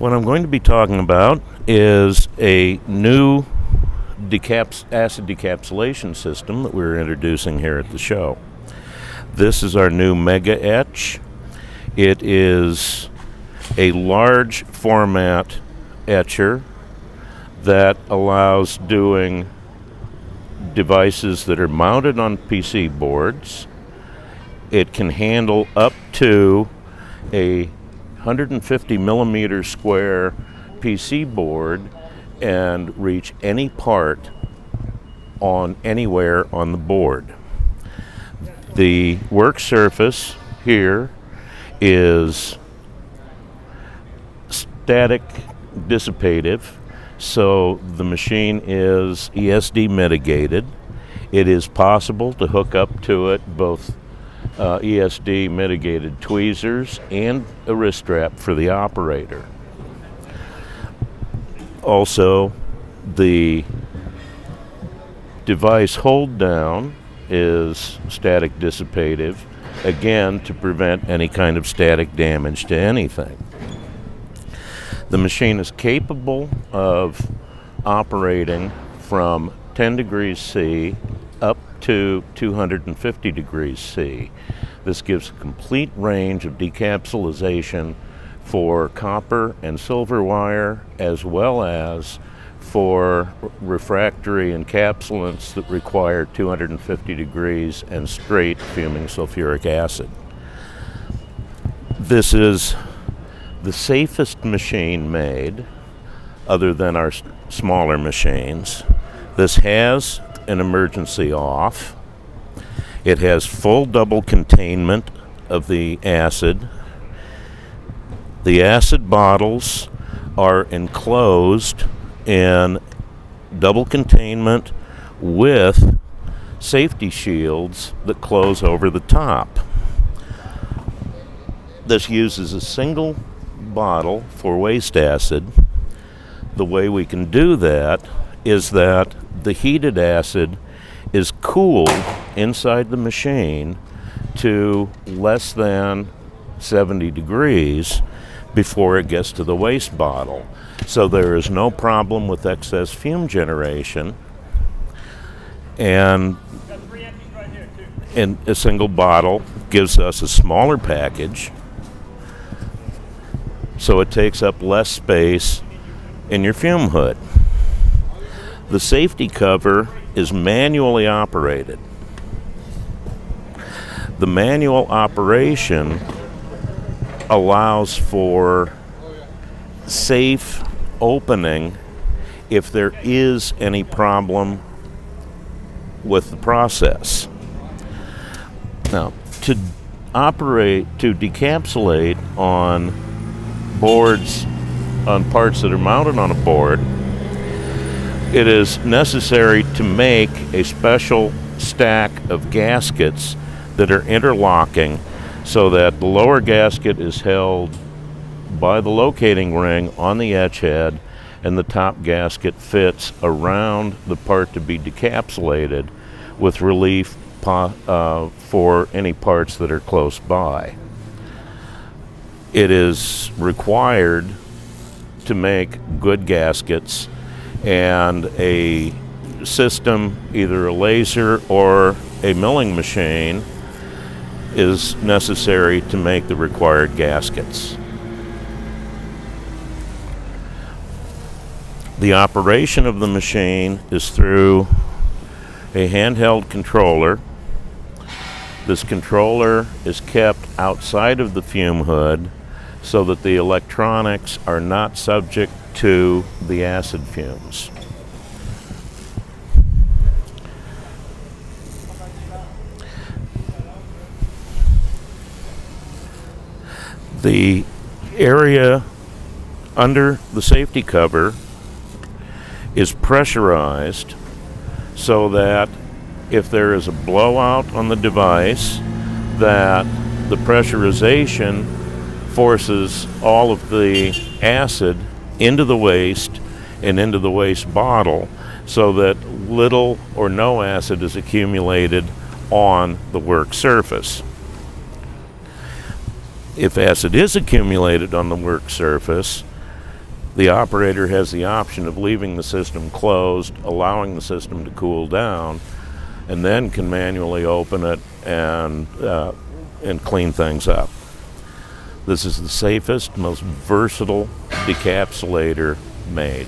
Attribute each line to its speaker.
Speaker 1: What I'm going to be talking about is a new acid decapsulation system that we're introducing here at the show. This is our new Mega Etch. It is a large format etcher that allows doing devices that are mounted on PC boards. It can handle up to a 150 millimeter square PC board and reach any part on anywhere on the board. The work surface here is static dissipative, so the machine is ESD mitigated. It is possible to hook up to it both ESD mitigated tweezers and a wrist strap for the operator. Also, the device hold down is static dissipative, again to prevent any kind of static damage to anything. The machine is capable of operating from 10 degrees C up to 250 degrees C. This gives a complete range of decapsulation for copper and silver wire, as well as for refractory encapsulants that require 250 degrees and straight fuming sulfuric acid. This is the safest machine made, other than our smaller machines. This has an emergency off. It has full double containment of the acid. The acid bottles are enclosed in double containment with safety shields that close over the top. This uses a single bottle for waste acid. The way we can do that is that the heated acid is cooled inside the machine to less than 70 degrees before it gets to the waste bottle. So there is no problem with excess fume generation. And a single bottle gives us a smaller package, so it takes up less space in your fume hood. The safety cover is manually operated. The manual operation allows for safe opening if there is any problem with the process. Now, to decapsulate on boards, on parts that are mounted on a board, it is necessary to make a special stack of gaskets that are interlocking so that the lower gasket is held by the locating ring on the etch head and the top gasket fits around the part to be decapsulated with relief for any parts that are close by. It is required to make good gaskets, and a system, either a laser or a milling machine, is necessary to make the required gaskets. The operation of the machine is through a handheld controller. This controller is kept outside of the fume hood so that the electronics are not subject to the acid fumes. The area under the safety cover is pressurized so that if there is a blowout on the device, that the pressurization forces all of the acid into the waste and into the waste bottle so that little or no acid is accumulated on the work surface. If acid is accumulated on the work surface, The operator has the option of leaving the system closed, allowing the system to cool down, and then can manually open it and clean things up. This is the safest, most versatile decapsulator made.